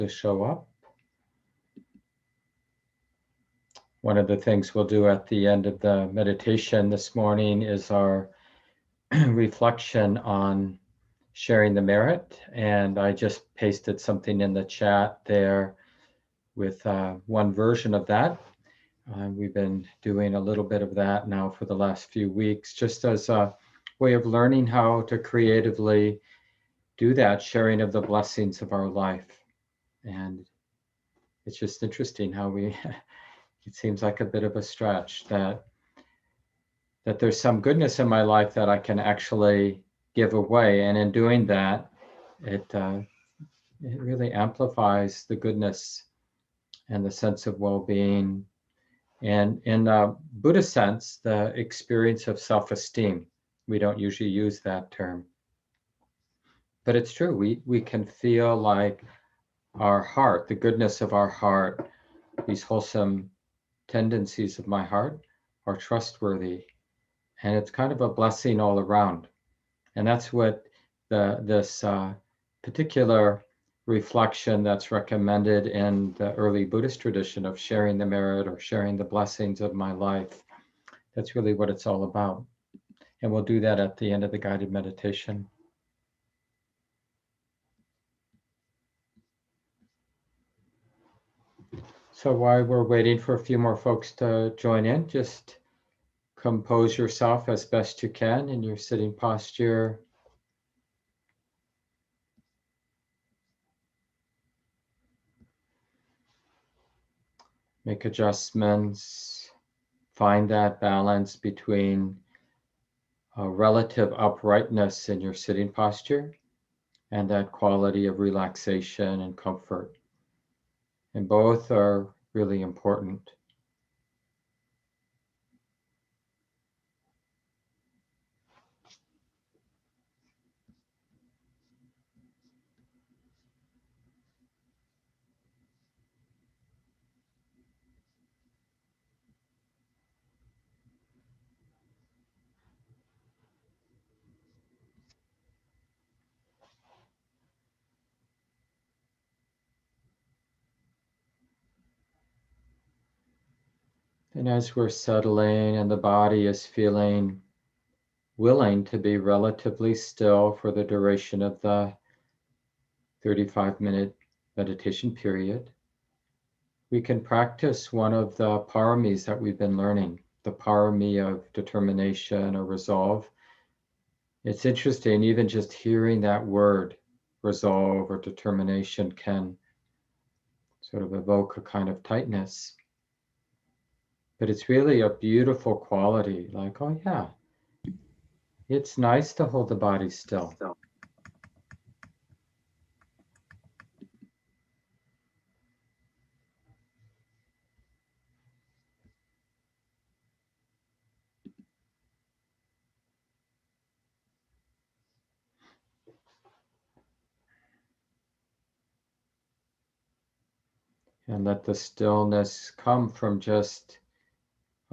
to show up. One of the things we'll do at the end of the meditation this morning is our reflection on sharing the merit. And I just pasted something in the chat there with one version of that. We've been doing a little bit of that now for the last few weeks, just as a way of learning how to creatively do that sharing of the blessings of our life. And it's just interesting how it seems like a bit of a stretch that there's some goodness in my life that I can actually give away. And in doing that, it really amplifies the goodness and the sense of well-being. And in a Buddhist sense, the experience of self-esteem. We don't usually use that term. But it's true, we can feel like our heart, the goodness of our heart, these wholesome tendencies of my heart are trustworthy. And it's kind of a blessing all around. And that's what this particular reflection that's recommended in the early Buddhist tradition of sharing the merit or sharing the blessings of my life. That's really what it's all about. And we'll do that at the end of the guided meditation. So while we're waiting for a few more folks to join in, just compose yourself as best you can in your sitting posture. Make adjustments. Find that balance between a relative uprightness in your sitting posture and that quality of relaxation and comfort. And both are really important. And as we're settling and the body is feeling willing to be relatively still for the duration of the 35-minute meditation period, we can practice one of the paramis that we've been learning, the parami of determination or resolve. It's interesting, even just hearing that word, resolve or determination, can sort of evoke a kind of tightness. But it's really a beautiful quality, like, oh yeah, it's nice to hold the body still. And let the stillness come from just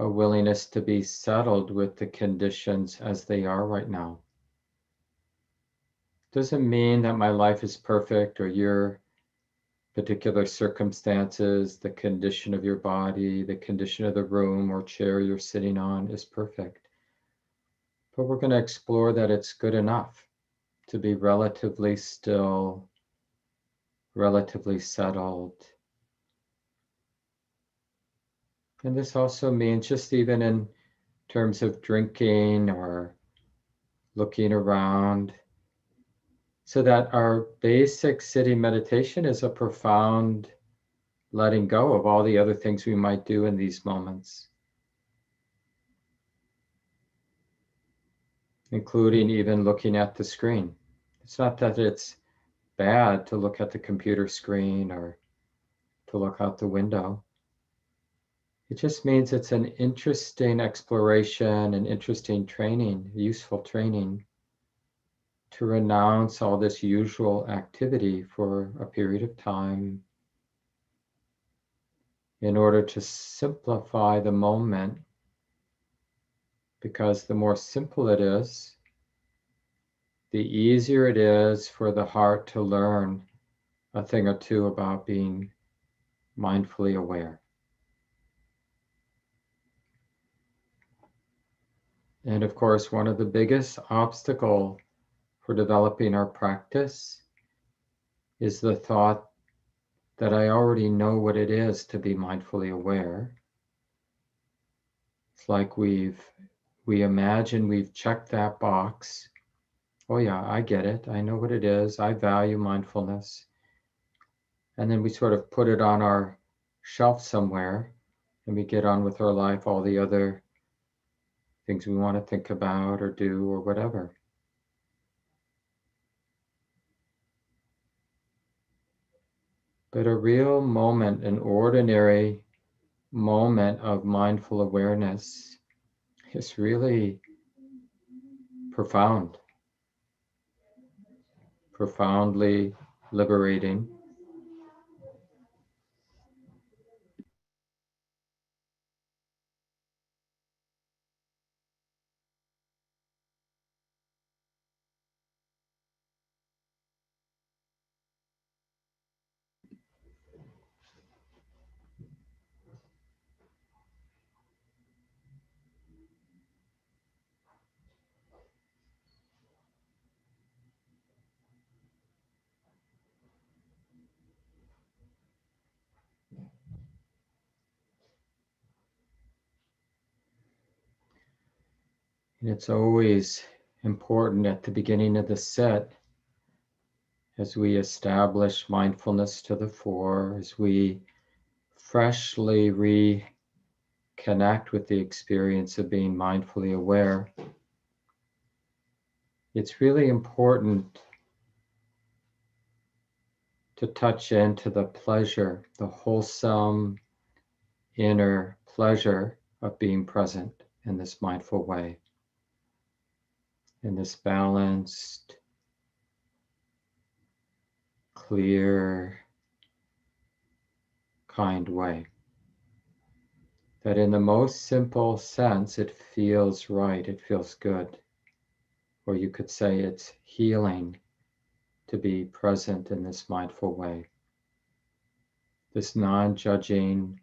a willingness to be settled with the conditions as they are right now. Doesn't mean that my life is perfect or your particular circumstances, the condition of your body, the condition of the room or chair you're sitting on is perfect. But we're going to explore that it's good enough to be relatively still, relatively settled. And this also means just even in terms of drinking or looking around, so that our basic sitting meditation is a profound letting go of all the other things we might do in these moments, including even looking at the screen. It's not that it's bad to look at the computer screen or to look out the window. It just means it's an interesting exploration, an interesting training, useful training to renounce all this usual activity for a period of time in order to simplify the moment, because the more simple it is, the easier it is for the heart to learn a thing or two about being mindfully aware. And of course, one of the biggest obstacles for developing our practice is the thought that I already know what it is to be mindfully aware. It's like we imagine we've checked that box. Oh yeah, I get it. I know what it is. I value mindfulness. And then we sort of put it on our shelf somewhere and we get on with our life, all the other things we want to think about or do or whatever. But a real moment, an ordinary moment of mindful awareness is really profound, profoundly liberating. And it's always important at the beginning of the set, as we establish mindfulness to the fore, as we freshly reconnect with the experience of being mindfully aware, it's really important to touch into the pleasure, the wholesome inner pleasure of being present in this mindful way, in this balanced, clear, kind way. That in the most simple sense, it feels right, it feels good. Or you could say it's healing to be present in this mindful way. This non-judging,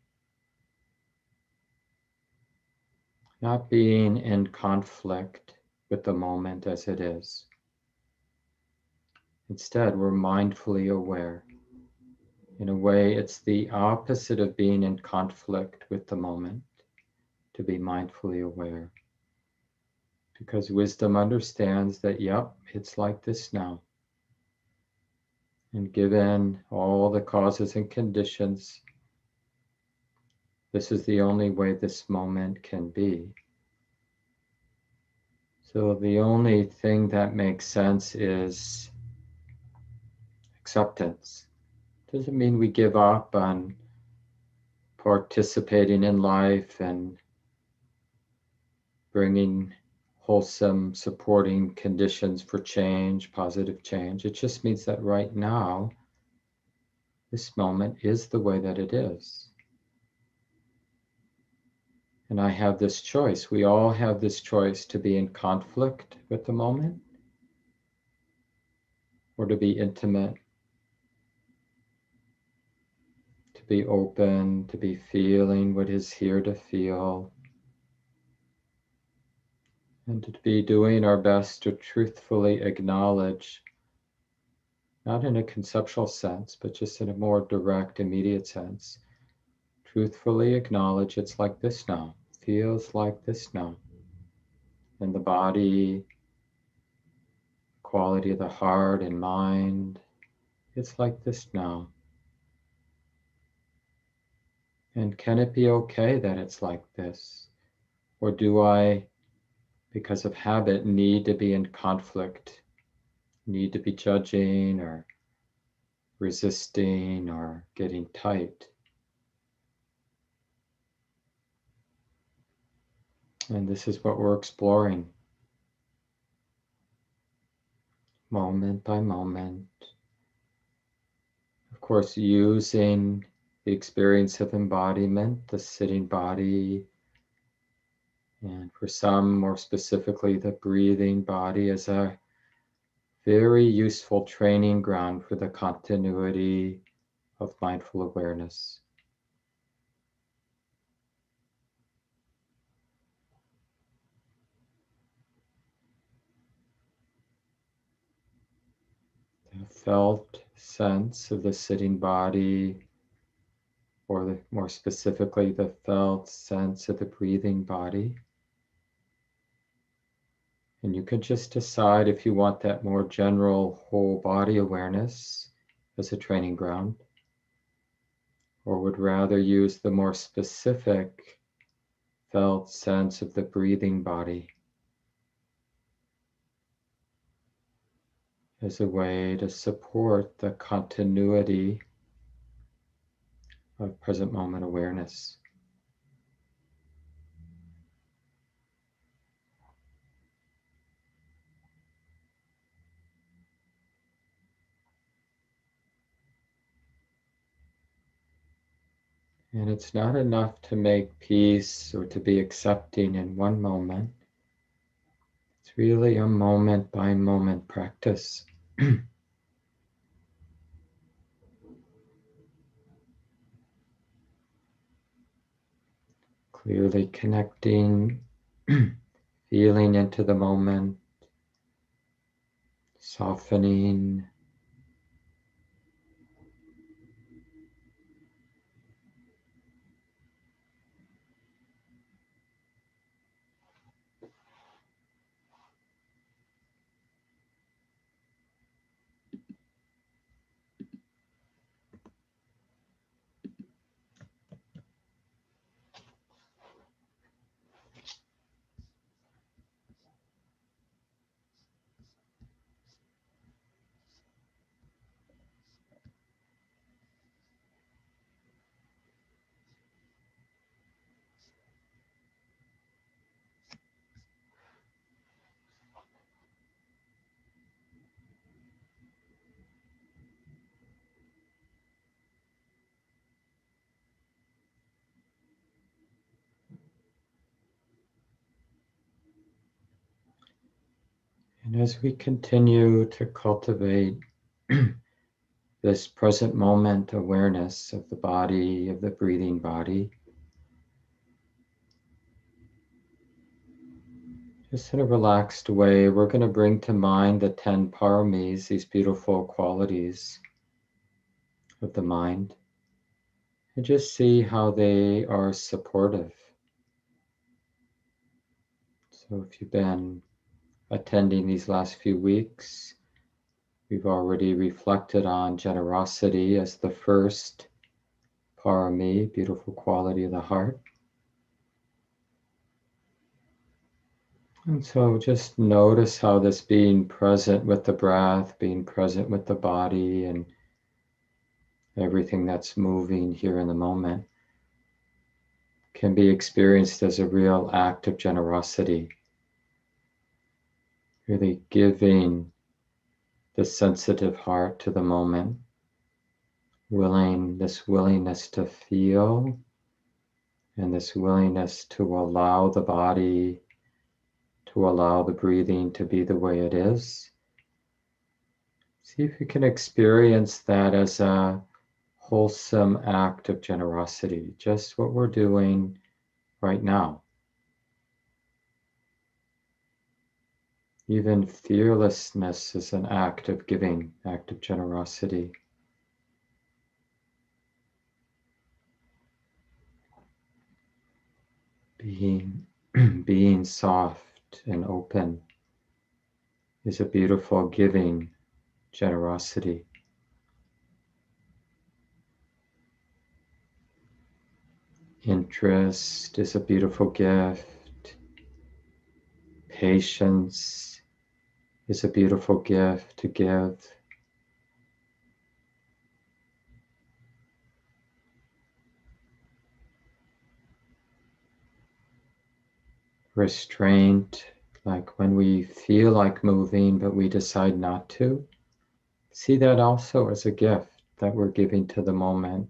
not being in conflict with the moment as it is. Instead, we're mindfully aware. In a way, it's the opposite of being in conflict with the moment, to be mindfully aware. Because wisdom understands that, yep, it's like this now. And given all the causes and conditions, this is the only way this moment can be. So the only thing that makes sense is acceptance. Doesn't mean we give up on participating in life and bringing wholesome, supporting conditions for change, positive change. It just means that right now, this moment is the way that it is. And I have this choice. We all have this choice to be in conflict with the moment or to be intimate, to be open, to be feeling what is here to feel, and to be doing our best to truthfully acknowledge, not in a conceptual sense, but just in a more direct, immediate sense, truthfully acknowledge it's like this now, feels like this now. And the body, quality of the heart and mind, it's like this now. And can it be okay that it's like this? Or do I, because of habit, need to be in conflict, need to be judging or resisting or getting tight? And this is what we're exploring, moment by moment. Of course, using the experience of embodiment, the sitting body, and for some more specifically, the breathing body as a very useful training ground for the continuity of mindful awareness. The felt sense of the sitting body, or more specifically, the felt sense of the breathing body. And you can just decide if you want that more general whole body awareness as a training ground, or would rather use the more specific felt sense of the breathing body as a way to support the continuity of present moment awareness. And it's not enough to make peace or to be accepting in one moment. It's really a moment by moment practice. Clearly connecting, feeling into the moment, softening, and as we continue to cultivate this present moment awareness of the body, of the breathing body, just in a relaxed way, we're going to bring to mind the 10 paramis, these beautiful qualities of the mind, and just see how they are supportive. So if you've been attending these last few weeks, we've already reflected on generosity as the first parami, beautiful quality of the heart. And so just notice how this being present with the breath, being present with the body and everything that's moving here in the moment can be experienced as a real act of generosity. Really giving the sensitive heart to the moment, this willingness to feel, and this willingness to allow the body, to allow the breathing to be the way it is. See if you can experience that as a wholesome act of generosity, just what we're doing right now. Even fearlessness is an act of giving, act of generosity. Being soft and open is a beautiful giving generosity. Interest is a beautiful gift. Patience is a beautiful gift to give. Restraint, like when we feel like moving but we decide not to. See that also as a gift that we're giving to the moment.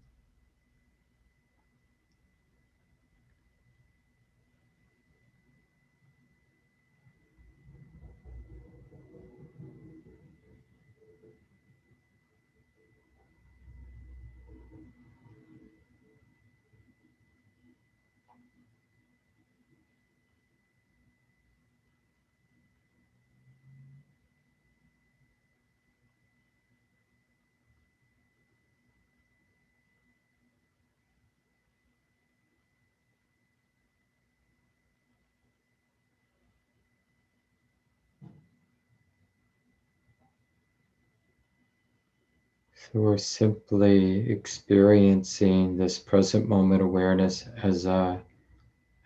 So we're simply experiencing this present moment awareness as an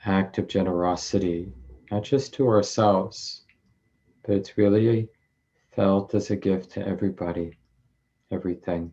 act of generosity, not just to ourselves, but it's really felt as a gift to everybody, everything.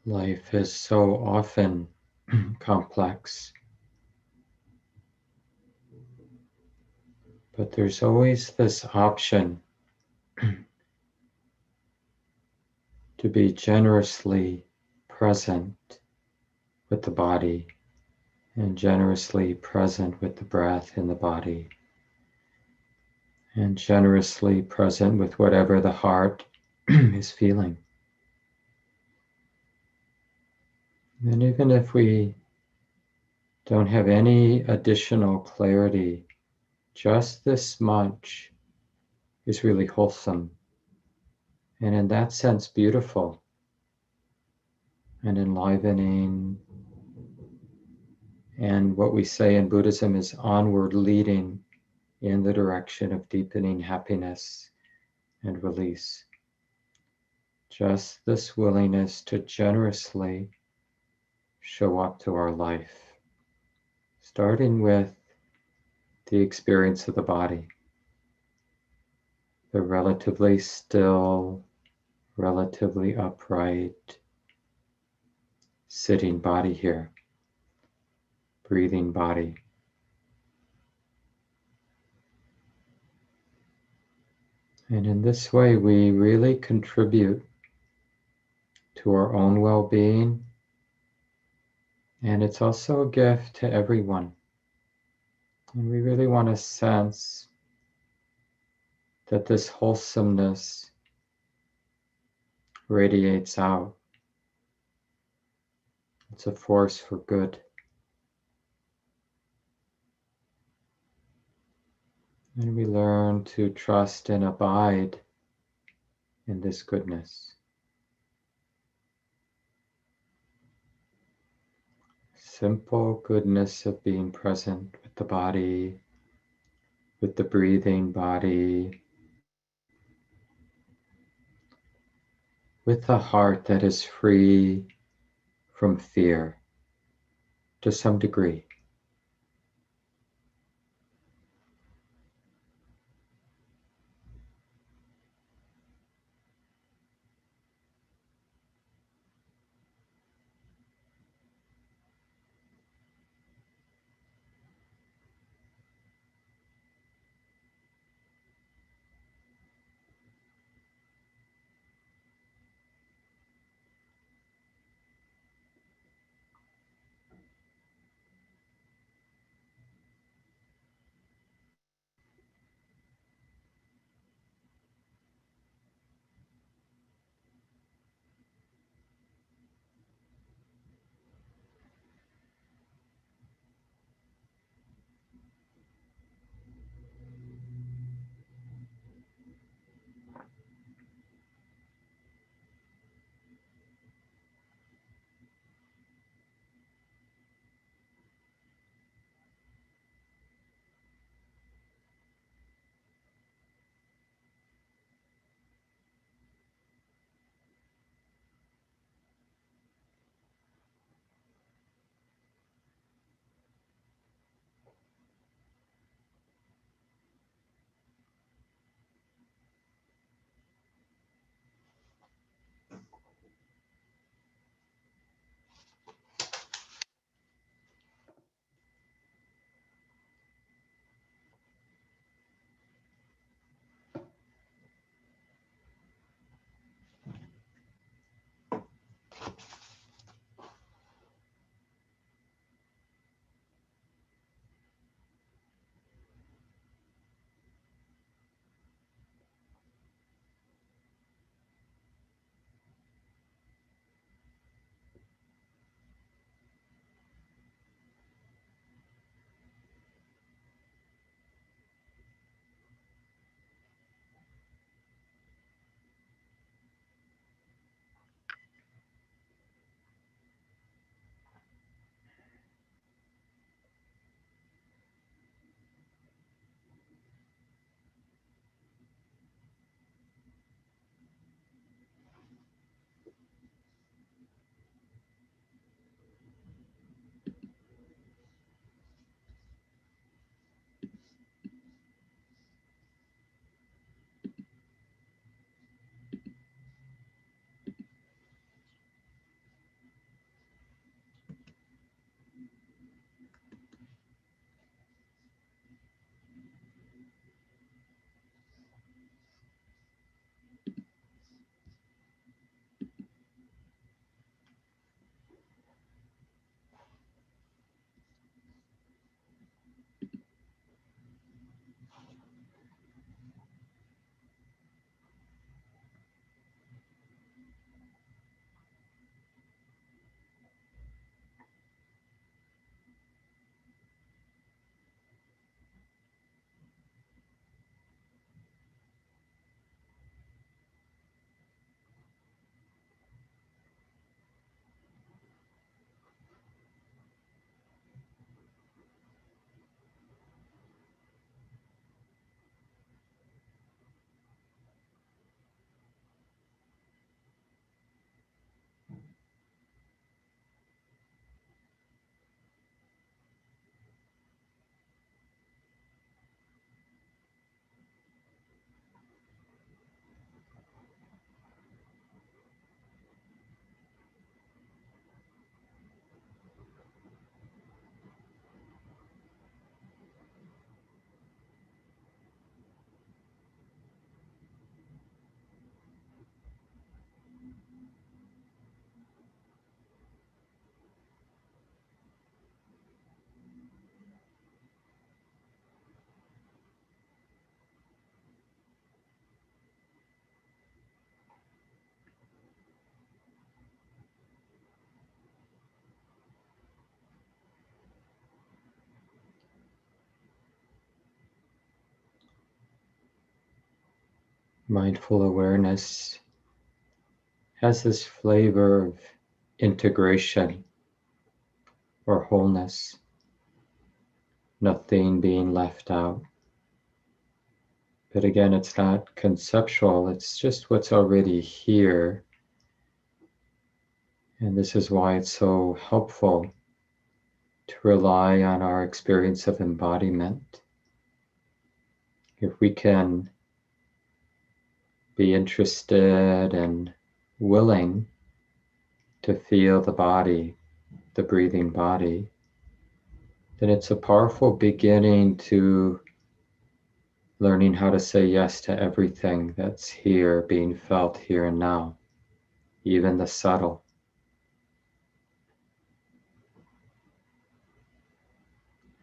Life is so often complex, but there's always this option to be generously present with the body and generously present with the breath in the body and generously present with whatever the heart is feeling. And even if we don't have any additional clarity, just this much is really wholesome. And in that sense, beautiful and enlivening. And what we say in Buddhism is onward leading in the direction of deepening happiness and release. Just this willingness to generously show up to our life, starting with the experience of the body, the relatively still, relatively upright, sitting body here, breathing body. And in this way, we really contribute to our own well-being, and it's also a gift to everyone. And we really want to sense that this wholesomeness radiates out. It's a force for good. And we learn to trust and abide in this goodness. Simple goodness of being present with the body, with the breathing body, with the heart that is free from fear to some degree. Mindful awareness has this flavor of integration or wholeness, nothing being left out. But again, it's not conceptual, it's just what's already here. And this is why it's so helpful to rely on our experience of embodiment. If we can be interested and willing to feel the body, the breathing body, then it's a powerful beginning to learning how to say yes to everything that's here, being felt here and now, even the subtle.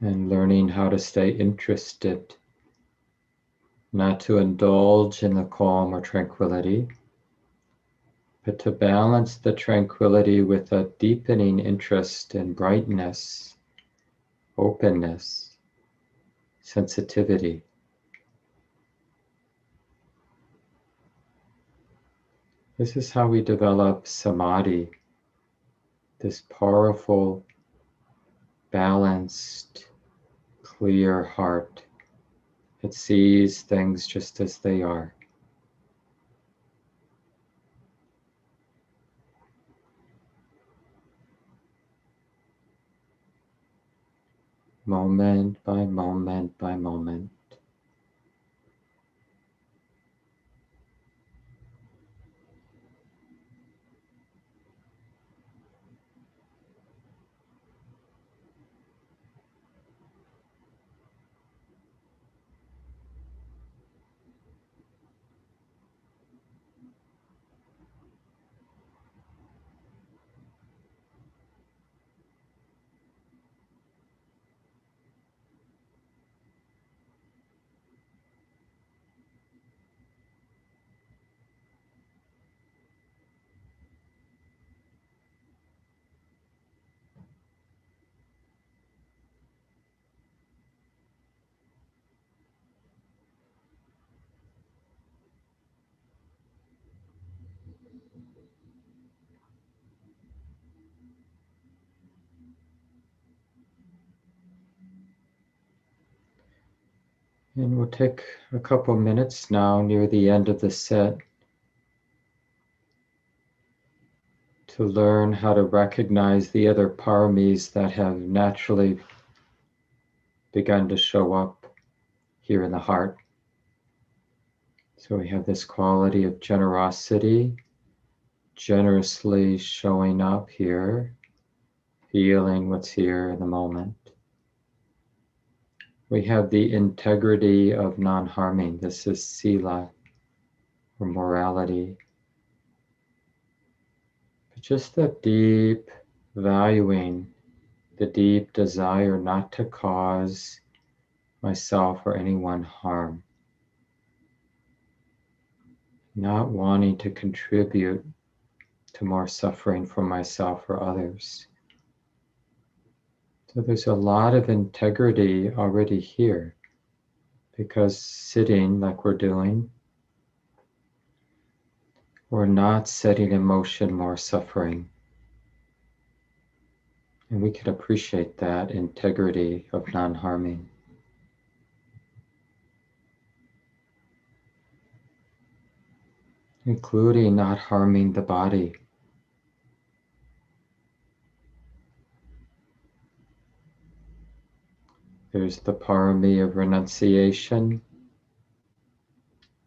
And learning how to stay interested, not to indulge in the calm or tranquility, but to balance the tranquility with a deepening interest in brightness, openness, sensitivity. This is how we develop samadhi, this powerful, balanced, clear heart that sees things just as they are. Moment by moment by moment. And we'll take a couple minutes now near the end of the set to learn how to recognize the other paramis that have naturally begun to show up here in the heart. So we have this quality of generosity, generously showing up here, feeling what's here in the moment. We have the integrity of non-harming. This is sila, or morality. But just the deep valuing, the deep desire not to cause myself or anyone harm. Not wanting to contribute to more suffering for myself or others. So there's a lot of integrity already here, because sitting like we're doing, we're not setting in motion more suffering. And we can appreciate that integrity of non-harming. Including not harming the body. There's the parami of renunciation,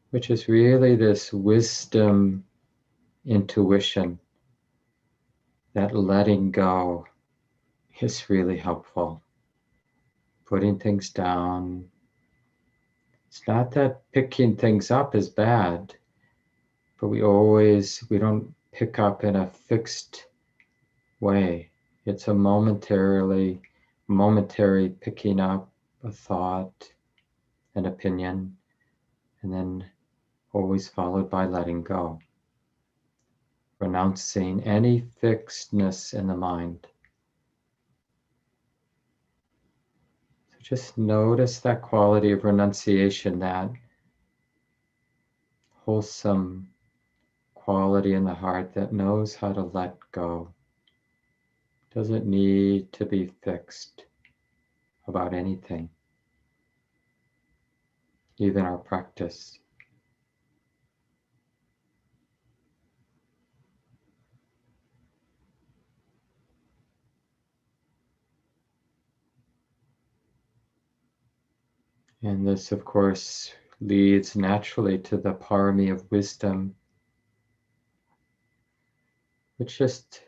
which is really this wisdom, intuition, that letting go is really helpful. Putting things down. It's not that picking things up is bad, but we don't pick up in a fixed way. It's a momentary picking up a thought, an opinion, and then always followed by letting go. Renouncing any fixedness in the mind. So just notice that quality of renunciation, that wholesome quality in the heart that knows how to let go. Doesn't need to be fixed about anything, even our practice. And this, of course, leads naturally to the parami of wisdom, which just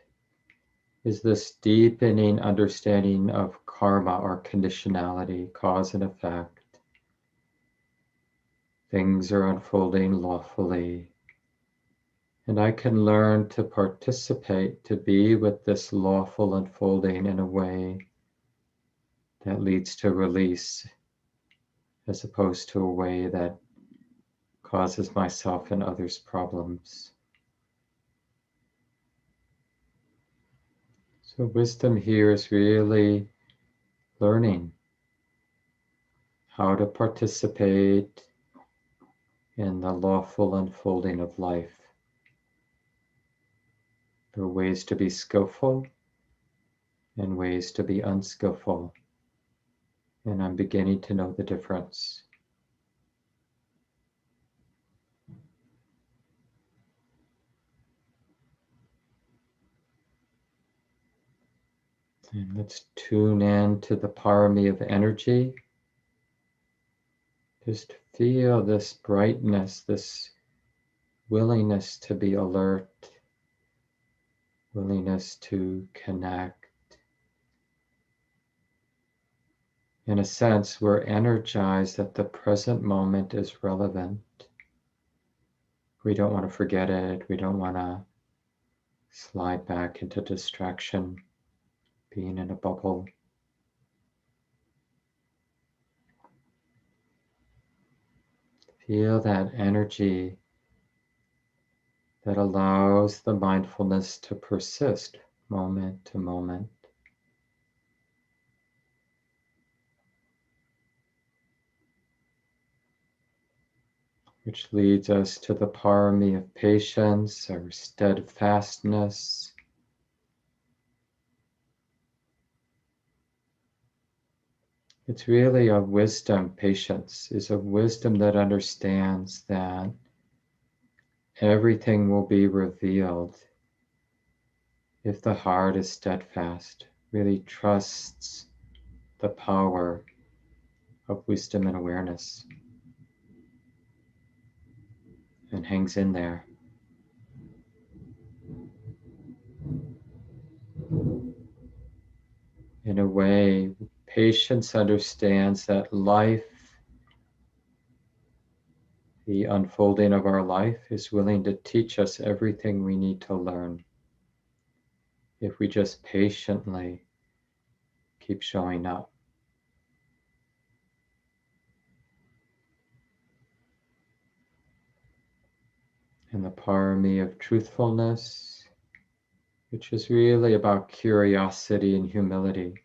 is this deepening understanding of karma or conditionality, cause and effect. Things are unfolding lawfully. And I can learn to participate, to be with this lawful unfolding in a way that leads to release, as opposed to a way that causes myself and others problems. So wisdom here is really learning how to participate in the lawful unfolding of life. There are ways to be skillful and ways to be unskillful, and I'm beginning to know the difference. And let's tune in to the parami of energy. Just feel this brightness, this willingness to be alert, willingness to connect. In a sense, we're energized that the present moment is relevant. We don't want to forget it. We don't want to slide back into distraction, being in a bubble. Feel that energy that allows the mindfulness to persist moment to moment. Which leads us to the parami of patience or steadfastness. It's really a wisdom. Patience is a wisdom that understands that everything will be revealed if the heart is steadfast, really trusts the power of wisdom and awareness, and hangs in there. In a way, patience understands that life, the unfolding of our life, is willing to teach us everything we need to learn if we just patiently keep showing up. And the parami of truthfulness, which is really about curiosity and humility.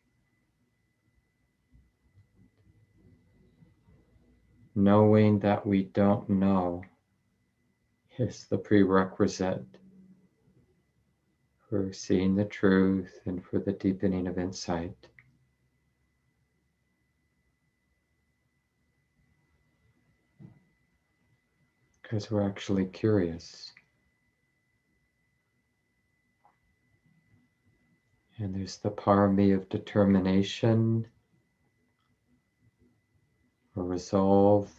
Knowing that we don't know is the prerequisite for seeing the truth and for the deepening of insight. Because we're actually curious. And there's the parami of determination or resolve.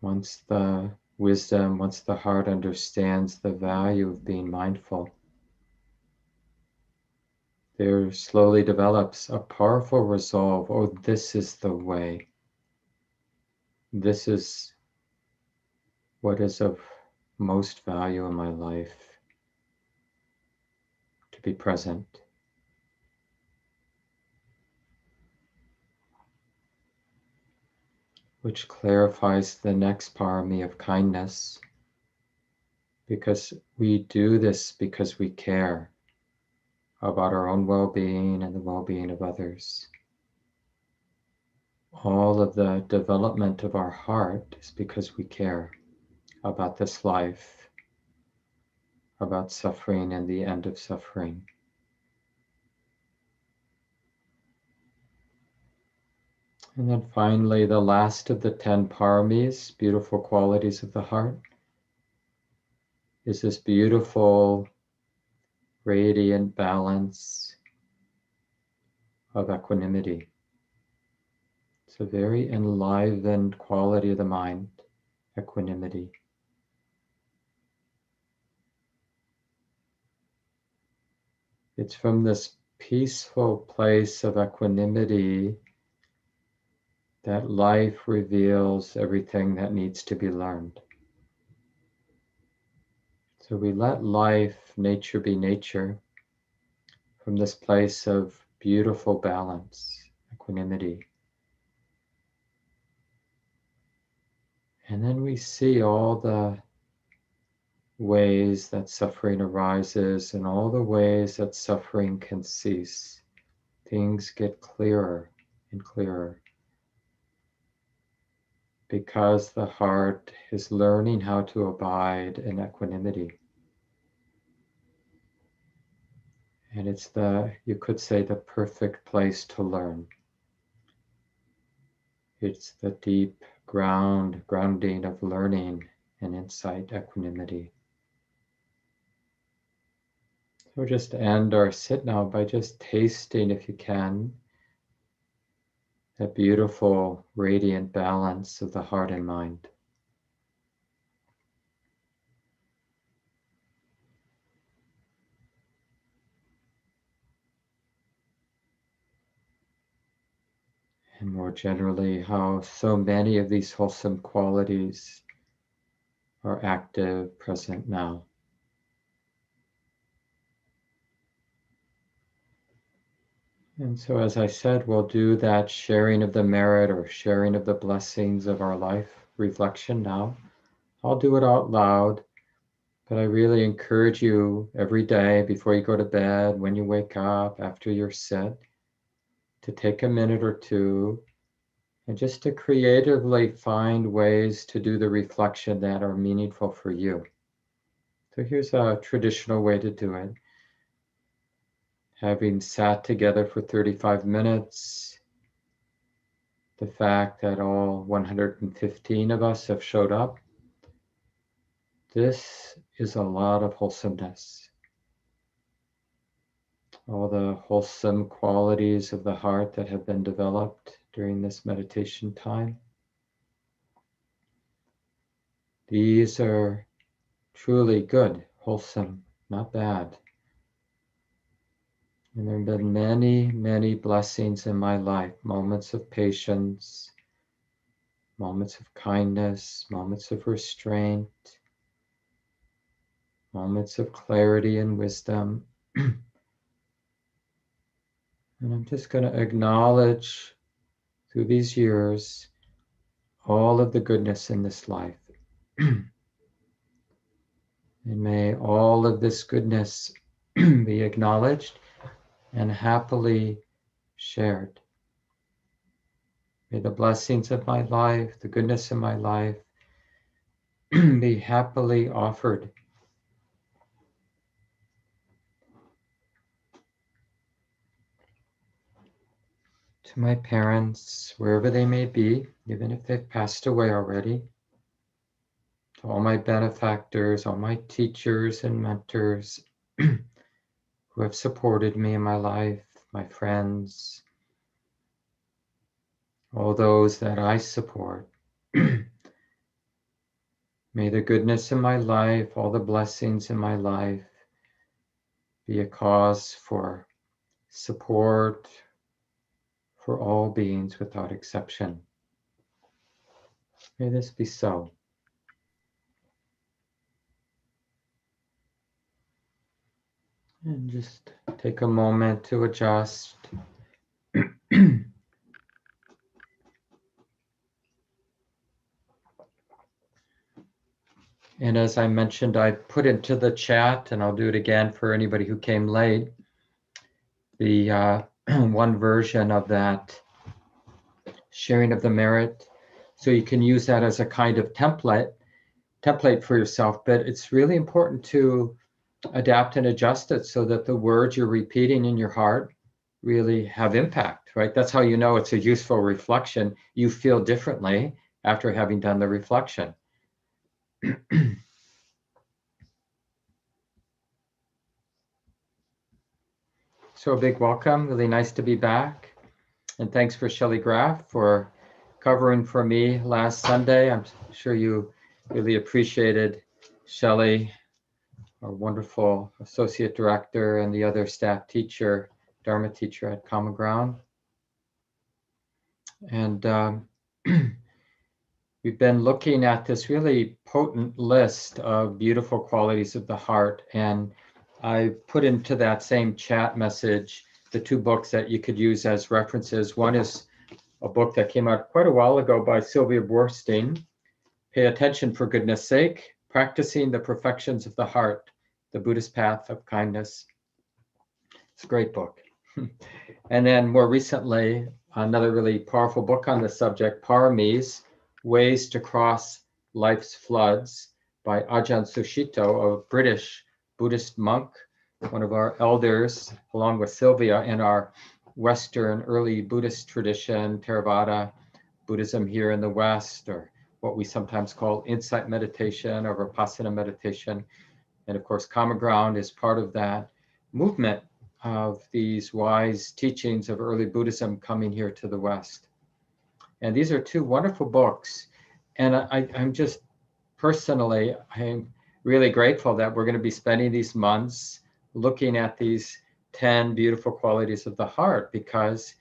Once the heart understands the value of being mindful, there slowly develops a powerful resolve. Oh, this is the way. This is what is of most value in my life, to be present. Which clarifies the next parami of kindness, because we do this because we care about our own well-being and the well-being of others. all of the development of our heart is because we care about this life, about suffering and the end of suffering. And then finally, the last of the 10 paramis, beautiful qualities of the heart, is this beautiful, radiant balance of equanimity. It's a very enlivened quality of the mind, equanimity. It's from this peaceful place of equanimity that life reveals everything that needs to be learned. So we let life, nature be nature, from this place of beautiful balance, equanimity. And then we see all the ways that suffering arises and all the ways that suffering can cease. Things get clearer and clearer because the heart is learning how to abide in equanimity. And it's you could say, the perfect place to learn. It's the deep grounding of learning and insight, equanimity. So just end our sit now by just tasting, if you can, that beautiful, radiant balance of the heart and mind. And more generally, how so many of these wholesome qualities are active, present now. And so, as I said, we'll do that sharing of the merit or sharing of the blessings of our life reflection now. I'll do it out loud, but I really encourage you every day before you go to bed, when you wake up, after your sit, to take a minute or two and just to creatively find ways to do the reflection that are meaningful for you. So here's a traditional way to do it. Having sat together for 35 minutes, the fact that all 115 of us have showed up, this is a lot of wholesomeness. All the wholesome qualities of the heart that have been developed during this meditation time. These are truly good, wholesome, not bad. And there have been many, many blessings in my life, moments of patience, moments of kindness, moments of restraint, moments of clarity and wisdom. And I'm just going to acknowledge through these years all of the goodness in this life. And may all of this goodness be acknowledged and happily shared. May the blessings of my life, the goodness of my life, be happily offered to my parents, wherever they may be, even if they've passed away already, to all my benefactors, all my teachers and mentors who have supported me in my life, my friends, all those that I support. May the goodness in my life, all the blessings in my life, be a cause for support for all beings without exception. May this be so. And just take a moment to adjust. And as I mentioned, I put into the chat, and I'll do it again for anybody who came late, the one version of that sharing of the merit. So you can use that as a kind of template for yourself, but it's really important to adapt and adjust it so that the words you're repeating in your heart really have impact, right? That's how you know it's a useful reflection. You feel differently after having done the reflection. So a big welcome, really nice to be back. And thanks for Shelley Graff for covering for me last Sunday. I'm sure you really appreciated Shelley, our wonderful associate director, and the other staff teacher, Dharma teacher at Common Ground. And we've been looking at this really potent list of beautiful qualities of the heart. And I put into that same chat message the two books that you could use as references. One is a book that came out quite a while ago by Sylvia Boorstein, Pay Attention for Goodness Sake, Practicing the Perfections of the Heart, The Buddhist Path of Kindness. It's a great book. And then more recently, another really powerful book on the subject, Paramis, Ways to Cross Life's Floods by Ajahn Sushito, a British Buddhist monk, one of our elders, along with Sylvia, in our Western early Buddhist tradition, Theravada Buddhism here in the West, or what we sometimes call insight meditation or Vipassana meditation. And of course, Common Ground is part of that movement of these wise teachings of early Buddhism coming here to the West. And these are two wonderful books. And I'm just personally, I'm really grateful that we're going to be spending these months looking at these 10 beautiful qualities of the heart, because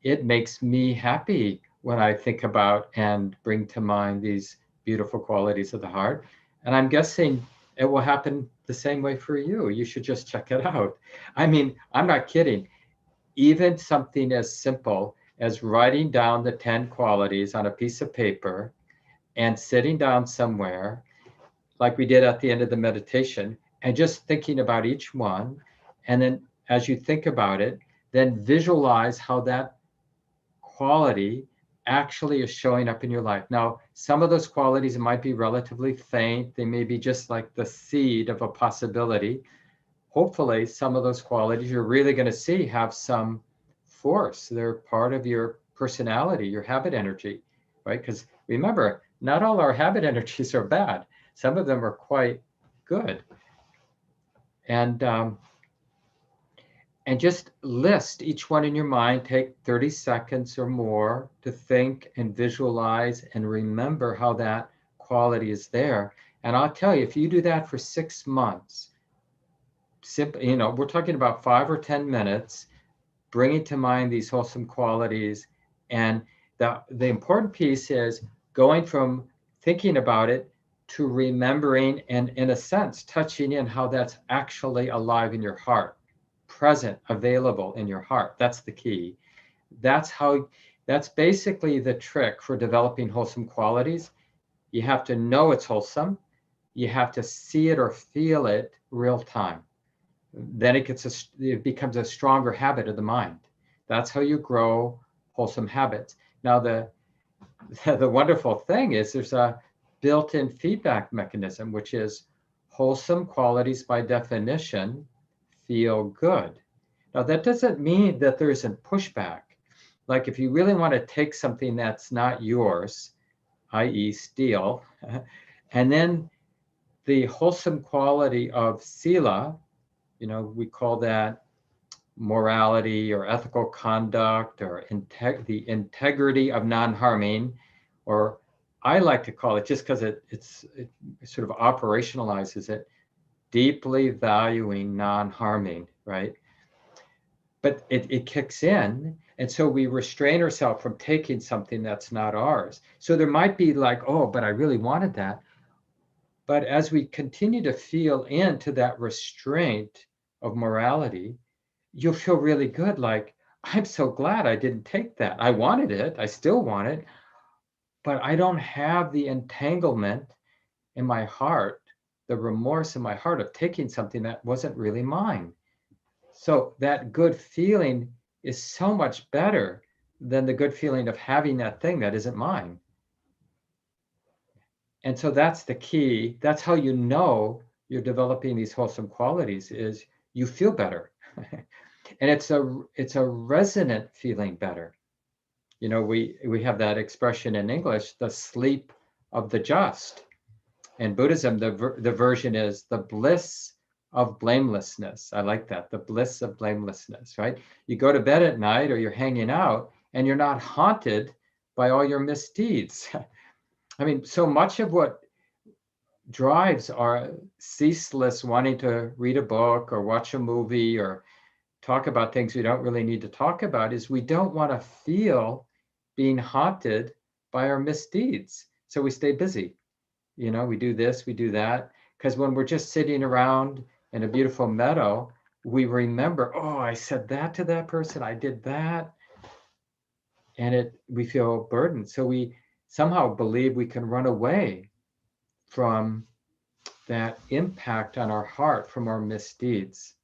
it makes me happy when I think about and bring to mind these beautiful qualities of the heart. And I'm guessing it will happen the same way for you. You should just check it out. I mean, I'm not kidding. Even something as simple as writing down the 10 qualities on a piece of paper and sitting down somewhere, like we did at the end of the meditation, and just thinking about each one. And then as you think about it, then visualize how that quality actually is showing up in your life. Now, some of those qualities might be relatively faint. They may be just like the seed of a possibility. Hopefully, some of those qualities you're really going to see have some force. They're part of your personality, your habit energy, right? Because remember, not all our habit energies are bad. Some of them are quite good. And just list each one in your mind. Take 30 seconds or more to think and visualize and remember how that quality is there. And I'll tell you, if you do that for 6 months, simply, we're talking about 5 or 10 minutes, bringing to mind these wholesome qualities. And the important piece is going from thinking about it to remembering and, in a sense, touching in how that's actually alive in your heart, present, available in your heart. That's the key. That's basically the trick for developing wholesome qualities. You have to know it's wholesome. You have to see it or feel it real time. Then it becomes a stronger habit of the mind. That's how you grow wholesome habits. Now, the wonderful thing is there's a built-in feedback mechanism, which is wholesome qualities by definition feel good. Now, that doesn't mean that there isn't pushback. Like if you really want to take something that's not yours, i.e. steal, and then the wholesome quality of sila, we call that morality or ethical conduct or the integrity of non-harming, or I like to call it, just because it sort of operationalizes it, deeply valuing non-harming, right? But it kicks in, and so we restrain ourselves from taking something that's not ours. So there might be like, oh, but I really wanted that. But as we continue to feel into that restraint of morality, you'll feel really good. Like, I'm so glad I didn't take that. I wanted it. I still want it. But I don't have the entanglement in my heart, the remorse in my heart of taking something that wasn't really mine. So that good feeling is so much better than the good feeling of having that thing that isn't mine. And so that's the key. That's how you know you're developing these wholesome qualities, is you feel better. And it's a resonant feeling better. You know, we have that expression in English, the sleep of the just. In Buddhism, the version is the bliss of blamelessness. I like that, the bliss of blamelessness, right? You go to bed at night or you're hanging out and you're not haunted by all your misdeeds. I mean, so much of what drives our ceaseless wanting to read a book or watch a movie or talk about things we don't really need to talk about is we don't want to feel being haunted by our misdeeds. So we stay busy. You know, we do this, we do that. Because when we're just sitting around in a beautiful meadow, we remember, oh, I said that to that person, I did that. And we feel burdened. So we somehow believe we can run away from that impact on our heart from our misdeeds.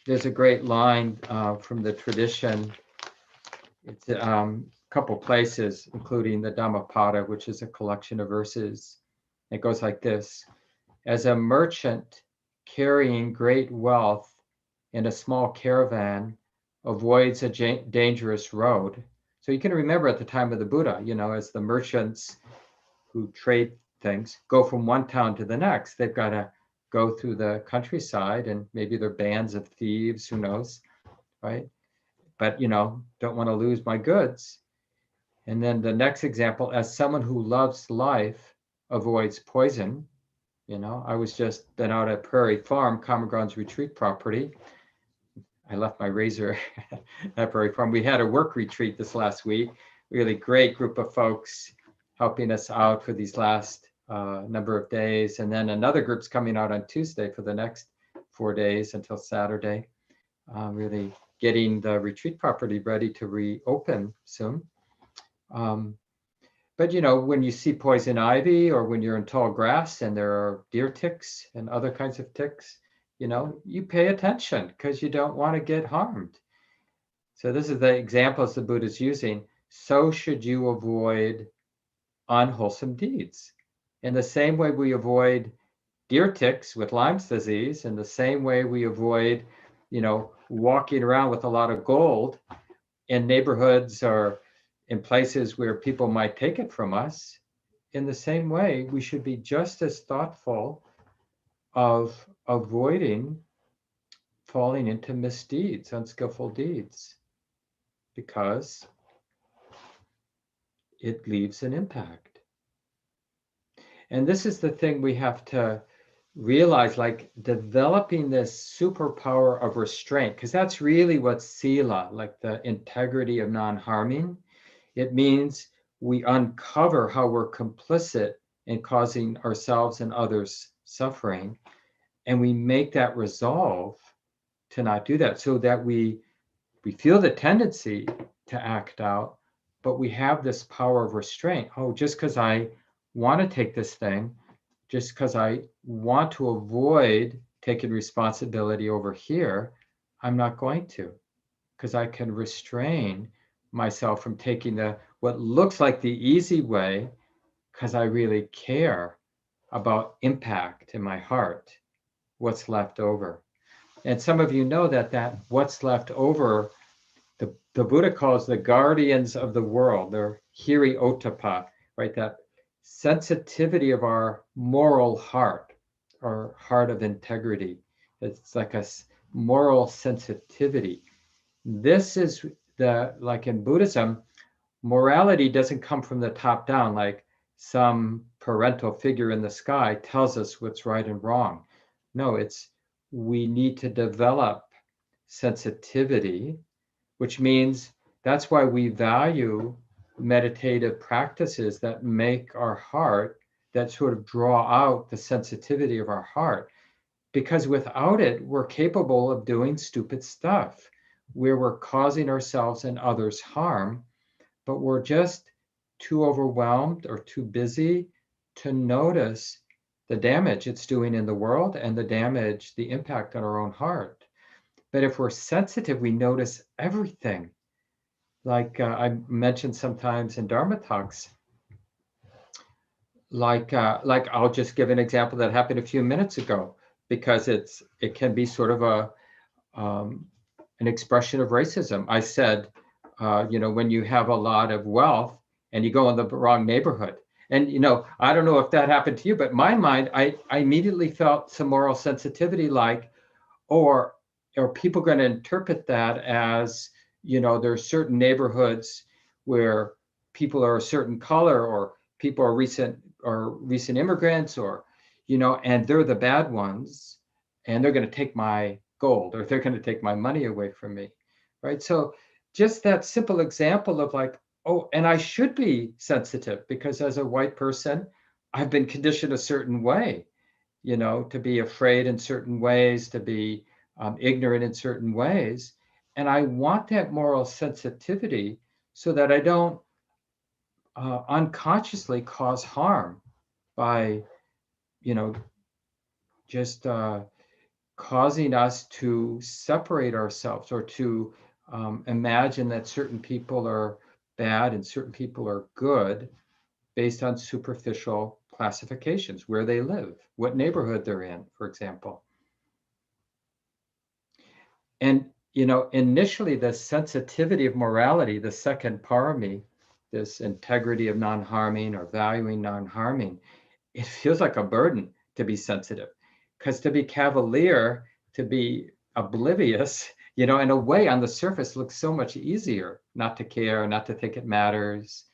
There's a great line from the tradition. It's a couple places, including the Dhammapada, which is a collection of verses. It goes like this: as a merchant carrying great wealth in a small caravan avoids a dangerous road. So you can remember at the time of the Buddha, you know, as the merchants who trade things go from one town to the next, they've got to go through the countryside, and maybe they're bands of thieves, who knows, right? But, you know, don't want to lose my goods. And then the next example, as someone who loves life avoids poison. You know, I was just been out at Prairie Farm, Common Grounds retreat property. I left my razor at Prairie Farm. We had a work retreat this last week. Really great group of folks helping us out for these last number of days. And then another group's coming out on Tuesday for the next 4 days until Saturday. Really getting the retreat property ready to reopen soon. But you know, when you see poison ivy or when you're in tall grass and there are deer ticks and other kinds of ticks, you know, you pay attention because you don't want to get harmed. So this is the examples the Buddha is using. So should you avoid unwholesome deeds. In the same way we avoid deer ticks with Lyme's disease, in the same way we avoid, you know, walking around with a lot of gold in neighborhoods or in places where people might take it from us, in the same way, we should be just as thoughtful of avoiding falling into misdeeds, unskillful deeds, because it leaves an impact. And this is the thing we have to realize, like developing this superpower of restraint, because that's really what sila, like the integrity of non-harming. It means we uncover how we're complicit in causing ourselves and others suffering, and we make that resolve to not do that, so that we feel the tendency to act out, but we have this power of restraint. Oh, just because I want to take this thing, just because I want to avoid taking responsibility over here, I'm not going to, because I can restrain myself from taking what looks like the easy way, because I really care about impact in my heart, what's left over. And some of you know that what's left over, the Buddha calls the guardians of the world. They're hiri ottappa, right? That sensitivity of our moral heart, our heart of integrity. It's like a moral sensitivity. This is like in Buddhism, morality doesn't come from the top down, like some parental figure in the sky tells us what's right and wrong. No, we need to develop sensitivity, which means that's why we value meditative practices that make our heart, that sort of draw out the sensitivity of our heart. Because without it, we're capable of doing stupid stuff where we're causing ourselves and others harm, but we're just too overwhelmed or too busy to notice the damage it's doing in the world and the impact on our own heart. But if we're sensitive, we notice everything. like I mentioned sometimes in Dharma talks, like I'll just give an example that happened a few minutes ago, because it can be sort of um, an expression of racism. I said, when you have a lot of wealth and you go in the wrong neighborhood, and I don't know if that happened to you, but in my mind, I immediately felt some moral sensitivity, like, or are people going to interpret that as, there are certain neighborhoods where people are a certain color, or people are recent immigrants, or and they're the bad ones, and they're going to take my gold, or they're going to take my money away from me, right? So just that simple example of like, oh, and I should be sensitive, because as a white person, I've been conditioned a certain way, to be afraid in certain ways, to be ignorant in certain ways. And I want that moral sensitivity so that I don't unconsciously cause harm by, you know, just causing us to separate ourselves, or to imagine that certain people are bad and certain people are good based on superficial classifications, where they live, what neighborhood they're in, for example. And, initially, the sensitivity of morality, the second parami, this integrity of non-harming, or valuing non-harming, it feels like a burden to be sensitive, because to be cavalier, to be oblivious, in a way, on the surface, looks so much easier, not to care, not to think it matters.